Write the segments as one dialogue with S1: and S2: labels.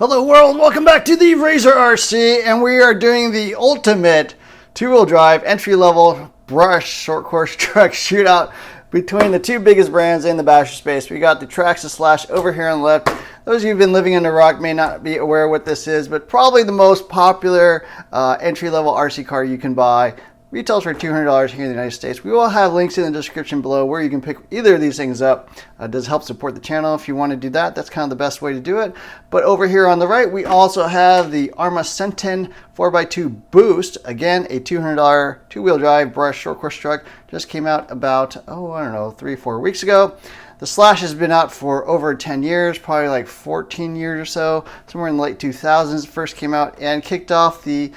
S1: Hello world, welcome back to the Razor RC, and we are doing the ultimate two-wheel drive entry-level brush short course truck shootout between the two biggest brands in the basher space. We got the Traxxas Slash over here on the left. Those of you who've been living in the rock may not be aware what this is, but probably the most popular entry-level RC car you can buy. Retails for $200 here in the United States. We will have links in the description below where you can pick either of these things up. It does help support the channel if you want to do that. That's kind of the best way to do it. But over here on the right, we also have the Arrma Senton 4x2 Boost. Again, a $200 two-wheel drive brush short course truck. Just came out about, I don't know, 3-4 weeks ago. The Slash has been out for over 10 years, probably like 14 years or so, somewhere in the late 2000s. It first came out and kicked off the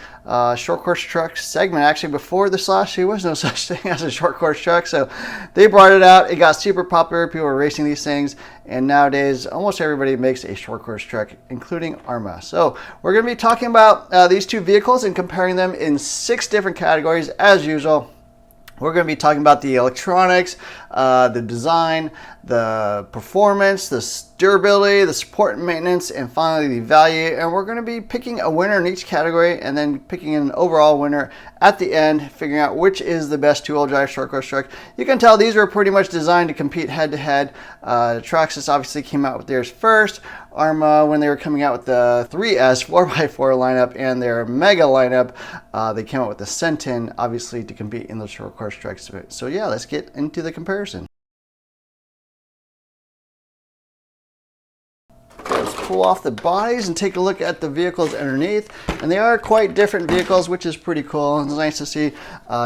S1: short course truck segment. Actually, before the Slash, there was no such thing as a short course truck, so they brought it out. It got super popular. People were racing these things, and nowadays almost everybody makes a short course truck, including Arrma. So we're going to be talking about these two vehicles and comparing them in 6 different categories as usual. We're going to be talking about the electronics, the design, the performance, the durability, the support and maintenance, and finally the value. And we're going to be picking a winner in each category and then picking an overall winner at the end, figuring out which is the best two-wheel drive short course truck. You can tell these are pretty much designed to compete head-to-head. Traxxas obviously came out with theirs first. Arrma, when they were coming out with the 3S 4x4 lineup and their Mega lineup, they came out with the Senton, obviously to compete in the short course trucks. So yeah, let's get into the comparison. Let's pull off the bodies and take a look at the vehicles underneath, and they are quite different vehicles, which is pretty cool. It's nice to see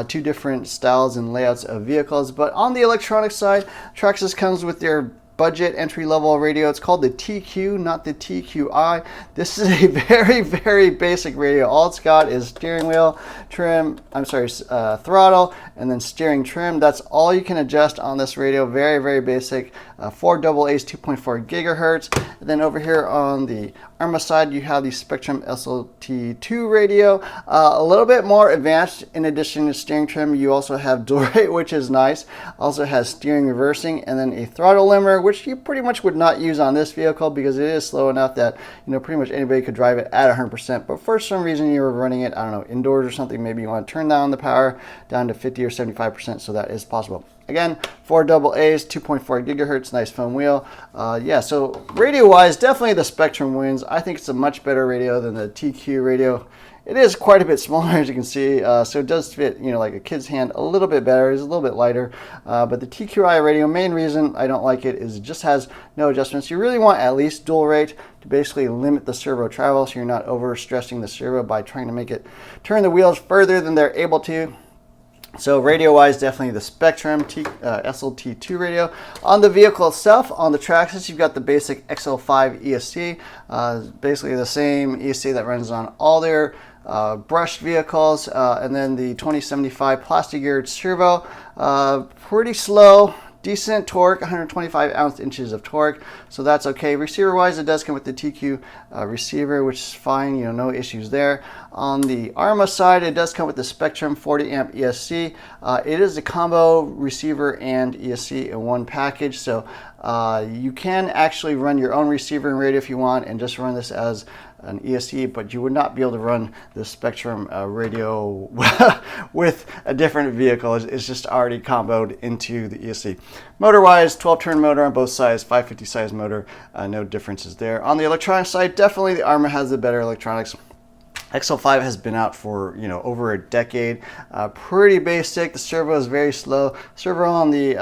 S1: two different styles and layouts of vehicles. But on the electronic side, Traxxas comes with their budget entry-level radio. It's called the TQ, not the TQI. This is a very, very basic radio. All it's got is steering wheel, throttle, and then steering trim. That's all you can adjust on this radio. Very, very basic. 4 AA's 2.4 gigahertz. And then over here on the Arrma side, you have the Spectrum SLT2 radio. A little bit more advanced. In addition to steering trim, you also have dual rate, which is nice. Also has steering reversing, and then a throttle limiter, which you pretty much would not use on this vehicle because it is slow enough that pretty much anybody could drive it at 100%. But for some reason you were running it, I don't know, indoors or something, maybe you want to turn down the power down to 50 or 75%, so that is possible. Again, 4 AA's, 2.4 gigahertz, nice foam wheel. Yeah, so radio-wise, definitely the Spectrum wins. I think it's a much better radio than the TQ radio. It is quite a bit smaller, as you can see, so it does fit, like a kid's hand a little bit better. It's a little bit lighter, but the TQI radio, main reason I don't like it is it just has no adjustments. You really want at least dual rate to basically limit the servo travel, so you're not over stressing the servo by trying to make it turn the wheels further than they're able to. So radio-wise, definitely the Spectrum SLT2 radio. On the vehicle itself, on the Traxxas, you've got the basic XL5 ESC, basically the same ESC that runs on all their brushed vehicles, and then the 2075 plastic geared servo. Pretty slow. Decent torque, 125 ounce-inches of torque, so that's okay. Receiver-wise, it does come with the TQ receiver, which is fine, no issues there. On the Arrma side, it does come with the Spectrum 40 amp ESC. It is a combo receiver and ESC in one package, so you can actually run your own receiver and radio if you want, and just run this as an ESC, but you would not be able to run the Spectrum radio with a different vehicle. It's just already comboed into the ESC. Motor-wise, 12-turn motor on both sides, 550 size motor, no differences there. On the electronic side, definitely the Arrma has the better electronics. XL5 has been out for over a decade. Pretty basic. The servo is very slow. Servo on the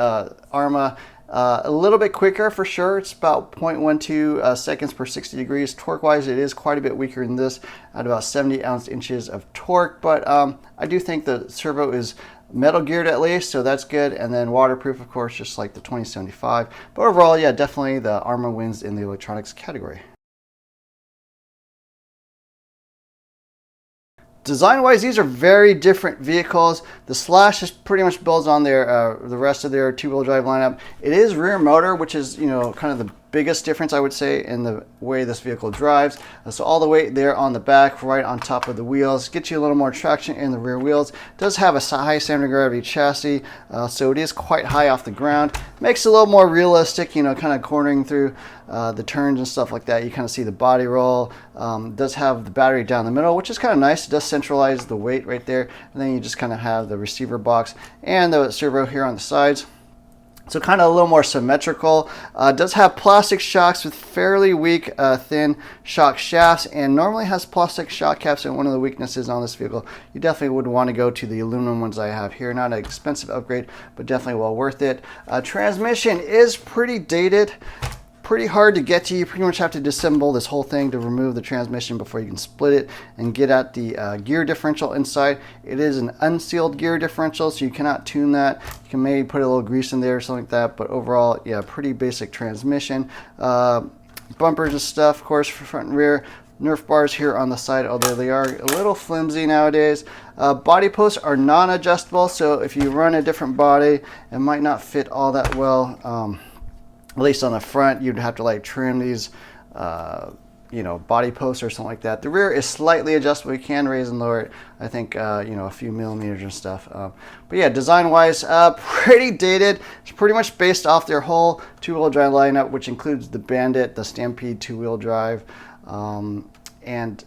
S1: Arrma, a little bit quicker for sure. It's about 0.12 seconds per 60 degrees. Torque-wise, it is quite a bit weaker than this, at about 70 ounce-inches of torque. But I do think the servo is metal geared at least, so that's good. And then waterproof, of course, just like the 2075. But overall, yeah, definitely the Arrma wins in the electronics category. Design-wise, these are very different vehicles. The Slash is pretty much builds on their the rest of their two-wheel drive lineup. It is rear motor, which is kind of the biggest difference, I would say, in the way this vehicle drives. So all the weight there on the back, right on top of the wheels, gets you a little more traction in the rear wheels. It does have a high center of gravity chassis, so it is quite high off the ground. Makes it a little more realistic, you know, kind of cornering through the turns and stuff like that. You kind of see the body roll. Does have the battery down the middle, which is kind of nice. It does centralize the weight right there, and then you just kind of have the receiver box and the servo here on the sides. So kind of a little more symmetrical. Does have plastic shocks with fairly weak, thin shock shafts, and normally has plastic shock caps. And one of the weaknesses on this vehicle, you definitely would want to go to the aluminum ones I have here. Not an expensive upgrade, but definitely well worth it. Transmission is pretty dated. Pretty hard to get to. You pretty much have to disassemble this whole thing to remove the transmission before you can split it and get at the gear differential inside. It is an unsealed gear differential, so you cannot tune that. You can maybe put a little grease in there or something like that, but overall, yeah, pretty basic transmission. Bumpers and stuff, of course, for front and rear. Nerf bars here on the side, although they are a little flimsy nowadays. Body posts are non-adjustable, so if you run a different body, it might not fit all that well. At least on the front, you'd have to like trim these, you know, body posts or something like that. The rear is slightly adjustable. You can raise and lower it, I think, you know, a few millimeters and stuff. But yeah, design-wise, pretty dated. It's pretty much based off their whole two-wheel drive lineup, which includes the Bandit, the Stampede two-wheel drive, and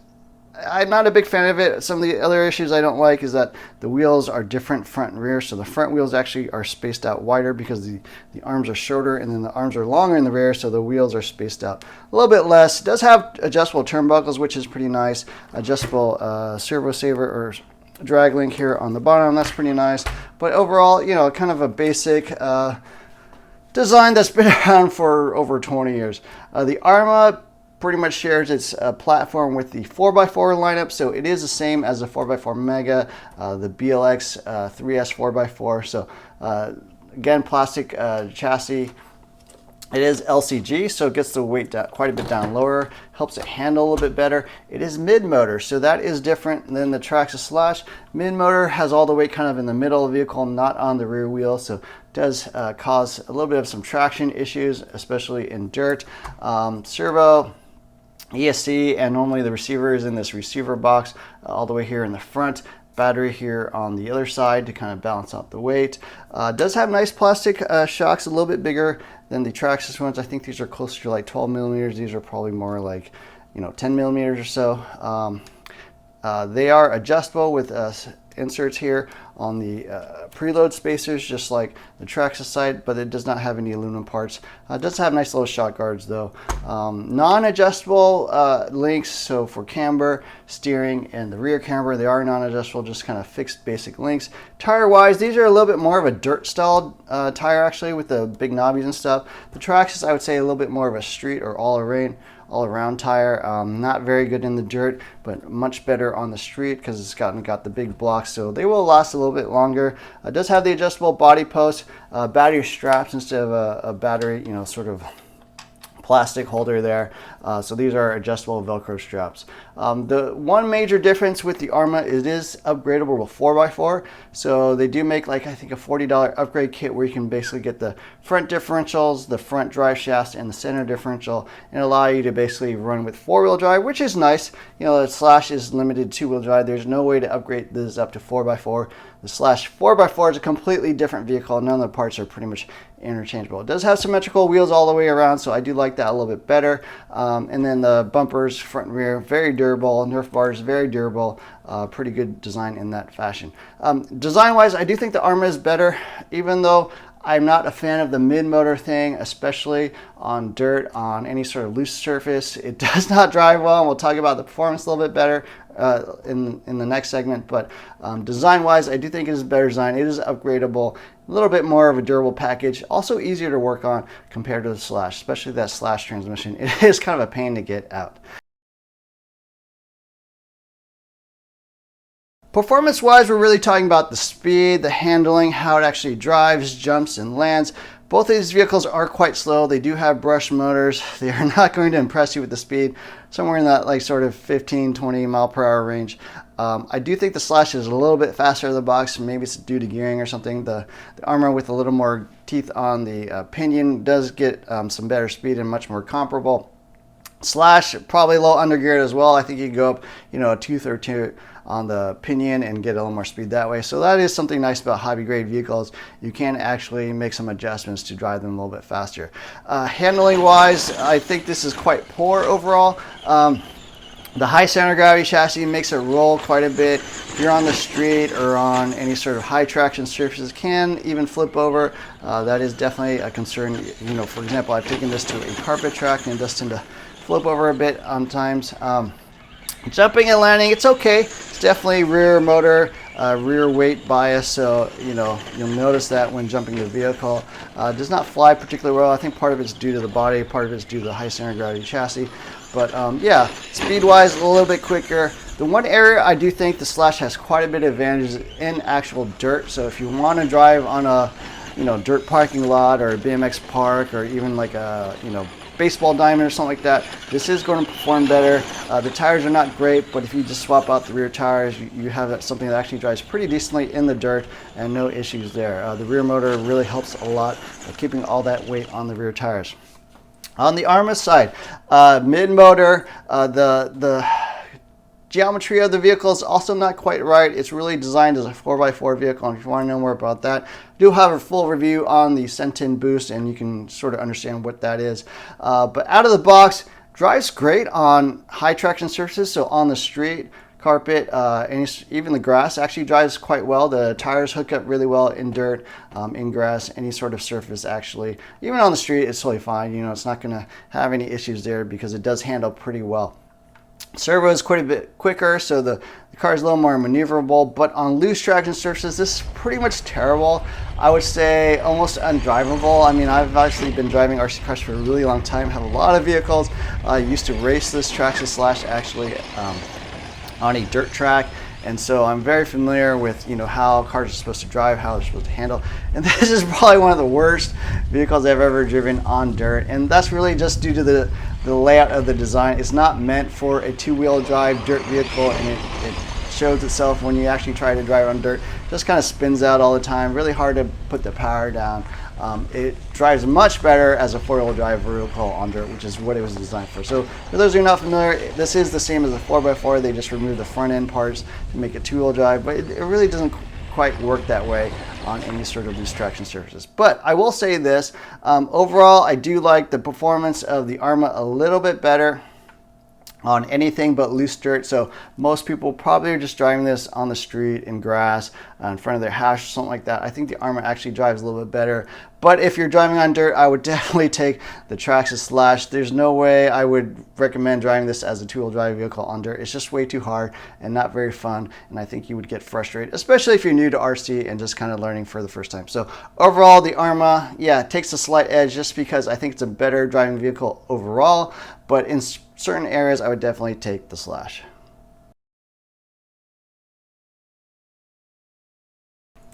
S1: I'm not a big fan of it. Some of the other issues I don't like is that the wheels are different front and rear. So the front wheels actually are spaced out wider because the arms are shorter, and then the arms are longer in the rear, so the wheels are spaced out a little bit less. It does have adjustable turnbuckles, which is pretty nice. Adjustable servo saver or drag link here on the bottom. That's pretty nice. But overall, you know, kind of a basic design that's been around for over 20 years. The Arrma pretty much shares its platform with the 4x4 lineup, so it is the same as the 4x4 Mega, the BLX 3S 4x4. So again, plastic chassis. It is LCG, so it gets the weight down, quite a bit down lower, helps it handle a little bit better. It is mid-motor, so that is different than the Traxxas Slash. Mid-motor has all the weight kind of in the middle of the vehicle, not on the rear wheel, so it does cause a little bit of some traction issues, especially in dirt. Servo, ESC, and normally the receiver is in this receiver box all the way here in the front. Battery here on the other side to kind of balance out the weight. Does have nice plastic shocks, a little bit bigger than the Traxxas ones. I think these are closer to like 12 millimeters. These are probably more like, you know, 10 millimeters or so. They are adjustable with inserts here on the preload spacers, just like the Traxxas side, but it does not have any aluminum parts. It does have nice little shock guards though. Non-adjustable links, so for camber, steering, and the rear camber, they are non-adjustable, just kind of fixed basic links. Tire-wise, these are a little bit more of a dirt-style tire actually, with the big knobbies and stuff. The Traxxas, I would say, a little bit more of a street or all-around tire. Not very good in the dirt, but much better on the street because it's got the big blocks, so they will last a little bit longer. It does have the adjustable body post, battery straps instead of a battery, you know, sort of plastic holder there. So these are adjustable Velcro straps. The one major difference with the Arrma, it is upgradable with 4x4. So they do make, like, I think a $40 upgrade kit where you can basically get the front differentials, the front drive shafts, and the center differential, and allow you to basically run with four-wheel drive, which is nice. You know, the Slash is limited to two-wheel drive. There's no way to upgrade this up to 4x4. The Slash 4x4 is a completely different vehicle. None of the parts are pretty much interchangeable. It does have symmetrical wheels all the way around, so I do like that a little bit better. And then the bumpers, front and rear, very durable. Nerf bars, very durable. Pretty good design in that fashion. Design-wise, I do think the Arrma is better, even though I'm not a fan of the mid-motor thing, especially on dirt, on any sort of loose surface. It does not drive well, and we'll talk about the performance a little bit better in the next segment. But design-wise, I do think it is better design. It is upgradable, a little bit more of a durable package, also easier to work on compared to the Slash, especially that Slash transmission. It is kind of a pain to get out. Performance-wise, we're really talking about the speed, the handling, how it actually drives, jumps, and lands. Both of these vehicles are quite slow. They do have brush motors. They are not going to impress you with the speed, somewhere in that like sort of 15, 20 mile per hour range. I do think the Slash is a little bit faster out of the box. Maybe it's due to gearing or something. The Arrma with a little more teeth on the pinion does get some better speed and much more comparable. Slash, probably a little undergeared as well. I think you can go up, a tooth or two on the pinion and get a little more speed that way. So that is something nice about hobby grade vehicles. You can actually make some adjustments to drive them a little bit faster. Handling wise, I think this is quite poor overall. The high center of gravity chassis makes it roll quite a bit. If you're on the street or on any sort of high traction surfaces, can even flip over. That is definitely a concern. For example, I've taken this to a carpet track and it does tend to flip over a bit on times. Jumping and landing, it's okay. It's definitely rear motor, rear weight bias, so you'll notice that when jumping the vehicle. Does not fly particularly well. I think part of it's due to the body, part of it's due to the high center of gravity chassis. But yeah, speed-wise, a little bit quicker. The one area I do think the Slash has quite a bit of advantages in actual dirt. So if you want to drive on a dirt parking lot or a BMX park or even like a baseball diamond or something like that, this is going to perform better. The tires are not great, but if you just swap out the rear tires, you have something that actually drives pretty decently in the dirt and no issues there. The rear motor really helps a lot by keeping all that weight on the rear tires. On the Arrma side, mid-motor, the geometry of the vehicle is also not quite right. It's really designed as a 4x4 vehicle, and if you want to know more about that, I do have a full review on the Senton Boost, and you can sort of understand what that is. But out of the box, drives great on high traction surfaces, so on the street, carpet, and even the grass actually drives quite well. The tires hook up really well in dirt, in grass, any sort of surface actually. Even on the street, it's totally fine. It's not going to have any issues there because it does handle pretty well. Servo is quite a bit quicker, so the car is a little more maneuverable, but on loose traction surfaces, this is pretty much terrible. I would say almost undrivable. I mean, I've actually been driving RC cars for a really long time, have a lot of vehicles. I used to race this Traxxas Slash actually on a dirt track, and so I'm very familiar with how cars are supposed to drive, how they're supposed to handle, and this is probably one of the worst vehicles I've ever driven on dirt, and that's really just due to the layout of the design. It's not meant for a two-wheel drive dirt vehicle, and it shows itself when you actually try to drive on dirt. It just kind of spins out all the time, really hard to put the power down. It drives much better as a four-wheel drive vehicle on dirt, which is what it was designed for. So for those who are not familiar, this is the same as a 4x4. They just removed the front end parts to make it two-wheel drive, but it really doesn't quite work that way on any sort of loose traction surfaces. But I will say this, overall I do like the performance of the Arrma a little bit better on anything but loose dirt. So most people probably are just driving this on the street in grass in front of their house or something like that. I think the Arrma actually drives a little bit better. But if you're driving on dirt, I would definitely take the Traxxas Slash. There's no way I would recommend driving this as a two-wheel drive vehicle on dirt. It's just way too hard and not very fun, and I think you would get frustrated, especially if you're new to RC and just kind of learning for the first time. So overall, the Arrma, yeah, takes a slight edge just because I think it's a better driving vehicle overall, but in certain areas I would definitely take the Slash.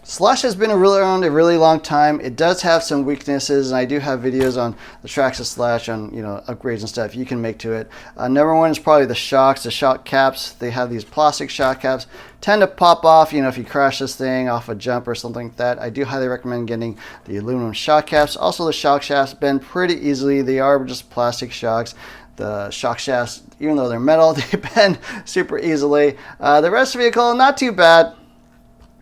S1: Slash has been around a really long time. It does have some weaknesses, and I do have videos on the Traxxas Slash on upgrades and stuff you can make to it. Number one is probably the shocks, the shock caps. They have these plastic shock caps, tend to pop off if you crash this thing off a jump or something like that. I do highly recommend getting the aluminum shock caps. Also, the shock shafts bend pretty easily. They are just plastic shocks. The shock shafts, even though they're metal, they bend super easily. The rest of the vehicle, not too bad.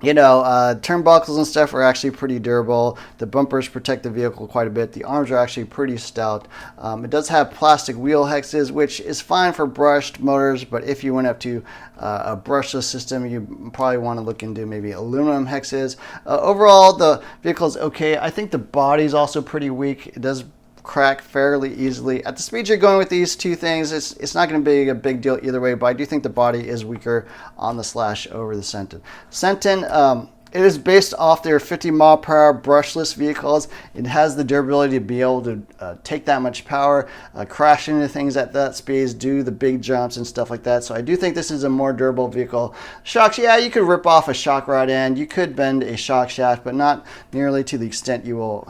S1: Turnbuckles and stuff are actually pretty durable. The bumpers protect the vehicle quite a bit. The arms are actually pretty stout. It does have plastic wheel hexes, which is fine for brushed motors, but if you went up to a brushless system, you probably want to look into maybe aluminum hexes. Overall, the vehicle is okay. I think the body is also pretty weak. It does crack fairly easily. At the speed you're going with these two things, it's not going to be a big deal either way, but I do think the body is weaker on the Slash over the Senton. Senton, it is based off their 50-mile-per-hour brushless vehicles. It has the durability to be able to take that much power, crash into things at that speed, do the big jumps and stuff like that. So I do think this is a more durable vehicle. Shocks, yeah, you could rip off a shock rod end, you could bend a shock shaft, but not nearly to the extent you will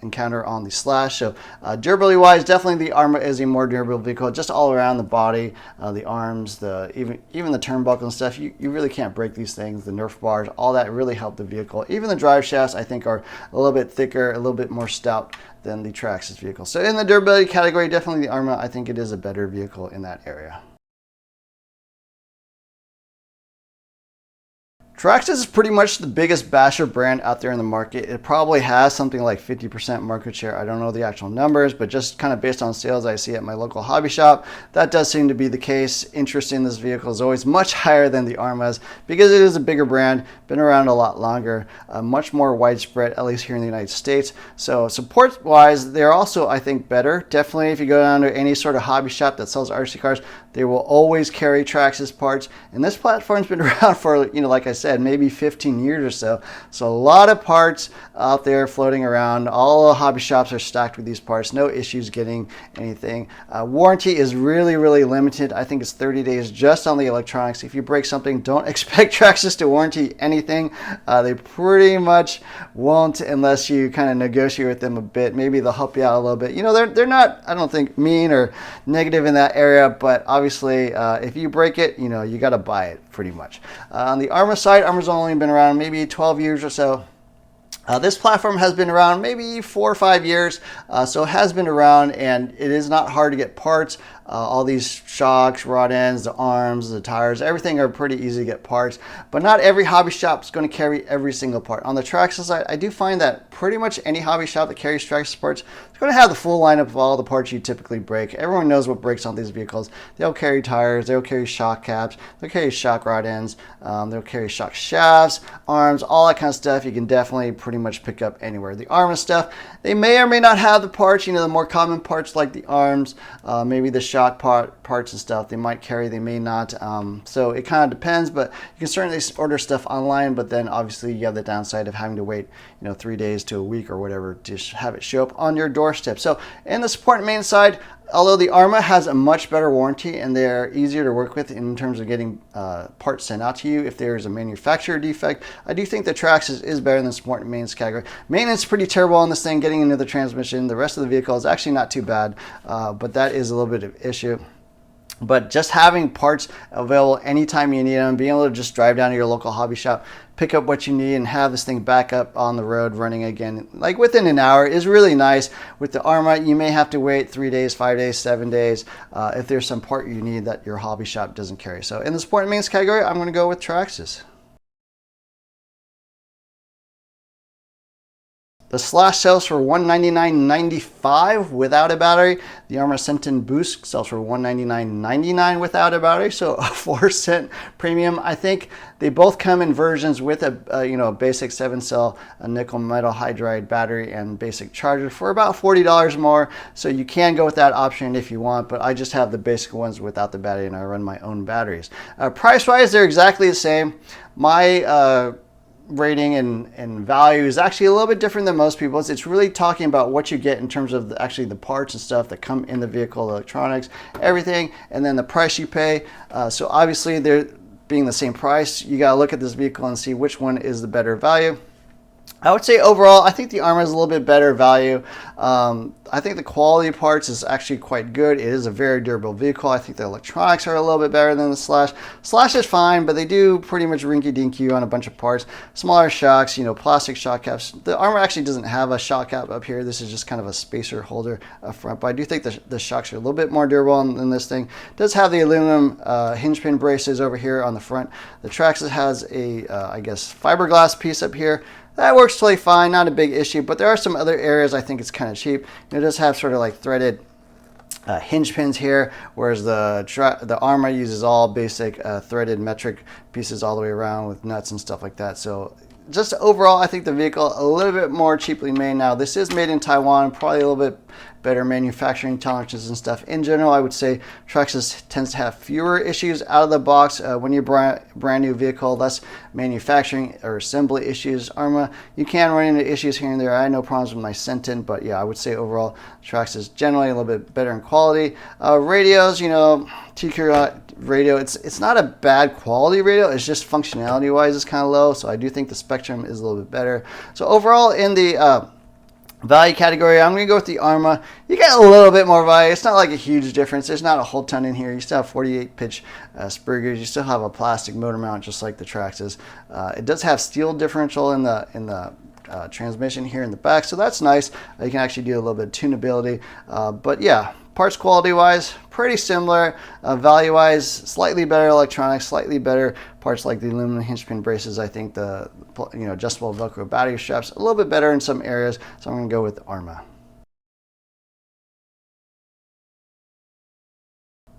S1: encounter on the Slash. So durability wise, definitely the Arrma is a more durable vehicle, just all around the body, the arms, even the turnbuckle and stuff. You really can't break these things. The Nerf bars, all that really help the vehicle. Even the drive shafts I think are a little bit thicker, a little bit more stout than the Traxxas vehicle. So in the durability category, definitely the Arrma, I think it is a better vehicle in that area. Traxxas is pretty much the biggest basher brand out there in the market. It probably has something like 50% market share. I don't know the actual numbers, but just kind of based on sales I see at my local hobby shop, that does seem to be the case. Interest in this vehicle is always much higher than the Arrmas because it is a bigger brand, been around a lot longer, much more widespread, at least here in the United States. So support-wise, they're also, I think, better. Definitely if you go down to any sort of hobby shop that sells RC cars, they will always carry Traxxas parts. And this platform's been around for, like I said, maybe 15 years or so. So a lot of parts out there floating around. All the hobby shops are stacked with these parts. No issues getting anything. Warranty is really, really limited. I think it's 30 days just on the electronics. If you break something, don't expect Traxxas to warranty anything. They pretty much won't unless you kind of negotiate with them a bit. Maybe they'll help you out a little bit. They're not, I don't think, mean or negative in that area, but obviously if you break it, you got to buy it pretty much. On the Arrma side, Arrma's only been around maybe 12 years or so. This platform has been around maybe 4 or 5 years, so it has been around, and it is not hard to get parts. All these shocks, rod ends, the arms, the tires, everything are pretty easy to get parts, but not every hobby shop is going to carry every single part. On the Traxxas side, I do find that pretty much any hobby shop that carries Traxxas parts is going to have the full lineup of all the parts you typically break. Everyone knows what breaks on these vehicles. They'll carry tires, they'll carry shock caps, they'll carry shock rod ends, they'll carry shock shafts, arms, all that kind of stuff. You can definitely pretty much pick up anywhere. The Arrma stuff, they may or may not have the parts, the more common parts like the arms, maybe the shock parts and stuff. They might carry, they may not. So it kind of depends, but you can certainly order stuff online, but then obviously you have the downside of having to wait 3 days to a week or whatever to have it show up on your doorstep. So in the support and main side, although the Arrma has a much better warranty and they're easier to work with in terms of getting parts sent out to you if there's a manufacturer defect, I do think the Traxxas is better than the support and maintenance category. Maintenance is pretty terrible on this thing, getting into the transmission. The rest of the vehicle is actually not too bad, but that is a little bit of an issue. But just having parts available anytime you need them, being able to just drive down to your local hobby shop, pick up what you need, and have this thing back up on the road running again, like within an hour, is really nice. With the Arrma, you may have to wait 3 days, 5 days, 7 days if there's some part you need that your hobby shop doesn't carry. So in the support and maintenance category, I'm going to go with Traxxas. The Slash sells for $199.95 without a battery. The Arrma Senton Boost sells for $199.99 without a battery, so a 4-cent premium. I think they both come in versions with a basic 7-cell nickel metal hydride battery and basic charger for about $40 more. So you can go with that option if you want, but I just have the basic ones without the battery, and I run my own batteries. Price-wise, they're exactly the same. My rating and value is actually a little bit different than most people's. It's really talking about what you get in terms of actually the parts and stuff that come in the vehicle, electronics, everything, and then the price you pay. So obviously they're being the same price. You got to look at this vehicle and see which one is the better value. I would say overall, I think the Arrma is a little bit better value. I think the quality of parts is actually quite good. It is a very durable vehicle. I think the electronics are a little bit better than the Slash. Slash is fine, but they do pretty much rinky-dinky you on a bunch of parts. Smaller shocks, plastic shock caps. The Arrma actually doesn't have a shock cap up here. This is just kind of a spacer holder up front, but I do think the shocks are a little bit more durable than this thing. It does have the aluminum hinge pin braces over here on the front. The Traxxas has a, I guess, fiberglass piece up here. That works totally fine, not a big issue, but there are some other areas I think it's kind of cheap. It does have sort of like threaded hinge pins here, whereas the Arrma uses all basic threaded metric pieces all the way around with nuts and stuff like that. So just overall, I think the vehicle a little bit more cheaply made. Now, this is made in Taiwan, probably a little bit better manufacturing tolerances and stuff. In general, I would say Traxxas tends to have fewer issues out of the box when you're brand new vehicle, less manufacturing or assembly issues. Arrma, you can run into issues here and there. I had no problems with my Senton, but yeah, I would say overall Traxxas is generally a little bit better in quality. Radios, TQ radio, it's not a bad quality radio, it's just functionality wise it's kind of low, so I do think the spectrum is a little bit better. So overall in the Value category, I'm going to go with the Arrma. You get a little bit more value. It's not like a huge difference. There's not a whole ton in here. You still have 48 pitch spur gears. You still have a plastic motor mount just like the Traxxas. It does have steel differential in the transmission here in the back, so that's nice. You can actually do a little bit of tunability. But yeah, parts quality wise, pretty similar. Value wise, slightly better electronics, slightly better parts like the aluminum hinge pin braces. I think the adjustable Velcro battery straps a little bit better in some areas, so I'm going to go with the Arrma.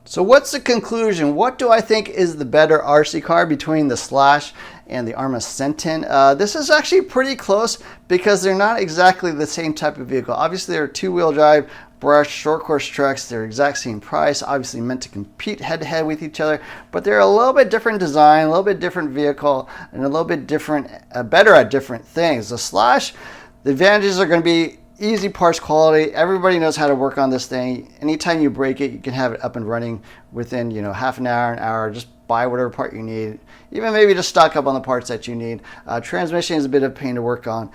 S1: So what's the conclusion? What do I think is the better RC car between the Slash and the Arrma Senton? This is actually pretty close because they're not exactly the same type of vehicle. Obviously, they're two-wheel drive, brushed, short course trucks. They're exact same price, obviously meant to compete head-to-head with each other, but they're a little bit different design, a little bit different vehicle, and a little bit different, better at different things. The Slash, the advantages are going to be easy parts quality. Everybody knows how to work on this thing. Anytime you break it, you can have it up and running within half an hour. Just buy whatever part you need. Even maybe just stock up on the parts that you need. Transmission is a bit of a pain to work on.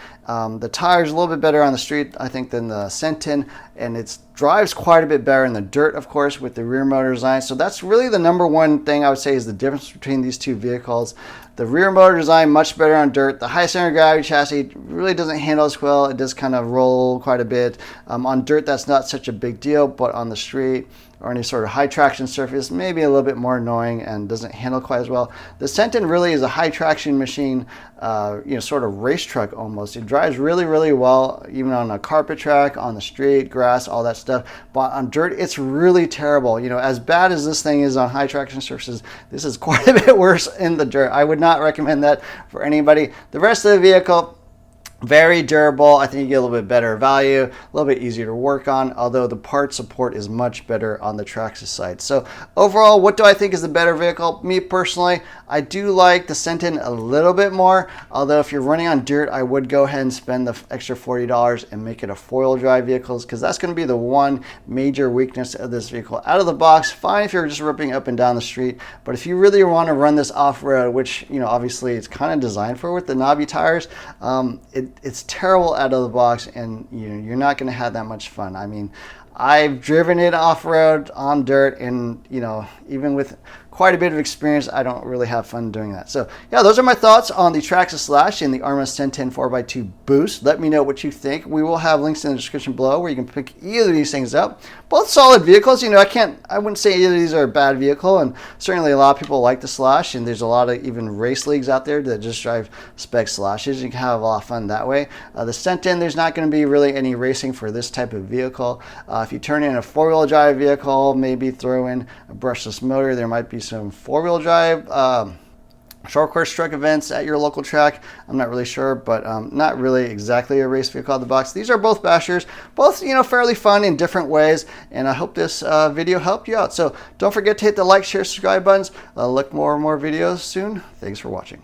S1: The tires a little bit better on the street, I think, than the Senton, and it drives quite a bit better in the dirt, of course, with the rear motor design. So that's really the number one thing I would say is the difference between these two vehicles. The rear motor design, much better on dirt. The high center of gravity chassis really doesn't handle as well. It does kind of roll quite a bit. On dirt, that's not such a big deal, but on the street or any sort of high traction surface, maybe a little bit more annoying and doesn't handle quite as well. The Senton really is a high traction machine, sort of race truck almost. It drives really, really well, even on a carpet track, on the street, grass, all that stuff. But on dirt, it's really terrible. As bad as this thing is on high traction surfaces, this is quite a bit worse in the dirt. I would not recommend that for anybody. The rest of the vehicle, very durable. I think you get a little bit better value, a little bit easier to work on, although the part support is much better on the Traxxas side. So overall, what do I think is the better vehicle? Me personally, I do like the Senton a little bit more, although if you're running on dirt, I would go ahead and spend the extra $40 and make it a four-wheel drive vehicle, because that's going to be the one major weakness of this vehicle. Out of the box, fine if you're just ripping up and down the street, but if you really want to run this off-road, which obviously it's kind of designed for with the knobby tires, it's terrible out of the box, and you're not going to have that much fun. I mean, I've driven it off-road on dirt, and even with quite a bit of experience, I don't really have fun doing that. So yeah, those are my thoughts on the Traxxas Slash and the Arrma Senton 4x2 Boost. Let me know what you think. We will have links in the description below where you can pick either of these things up. Both solid vehicles. I wouldn't say either of these are a bad vehicle, and certainly a lot of people like the Slash, and there's a lot of even race leagues out there that just drive spec Slashes. You can have a lot of fun that way. The Senton, there's not going to be really any racing for this type of vehicle. If you turn in a four-wheel drive vehicle, maybe throw in a brushless motor, there might be some four-wheel drive short course truck events at your local track. I'm not really sure, but not really exactly a race vehicle out of the box. These are both bashers, both fairly fun in different ways, and I hope this video helped you out. So don't forget to hit the like, share, subscribe buttons. Look more and more videos soon. Thanks for watching.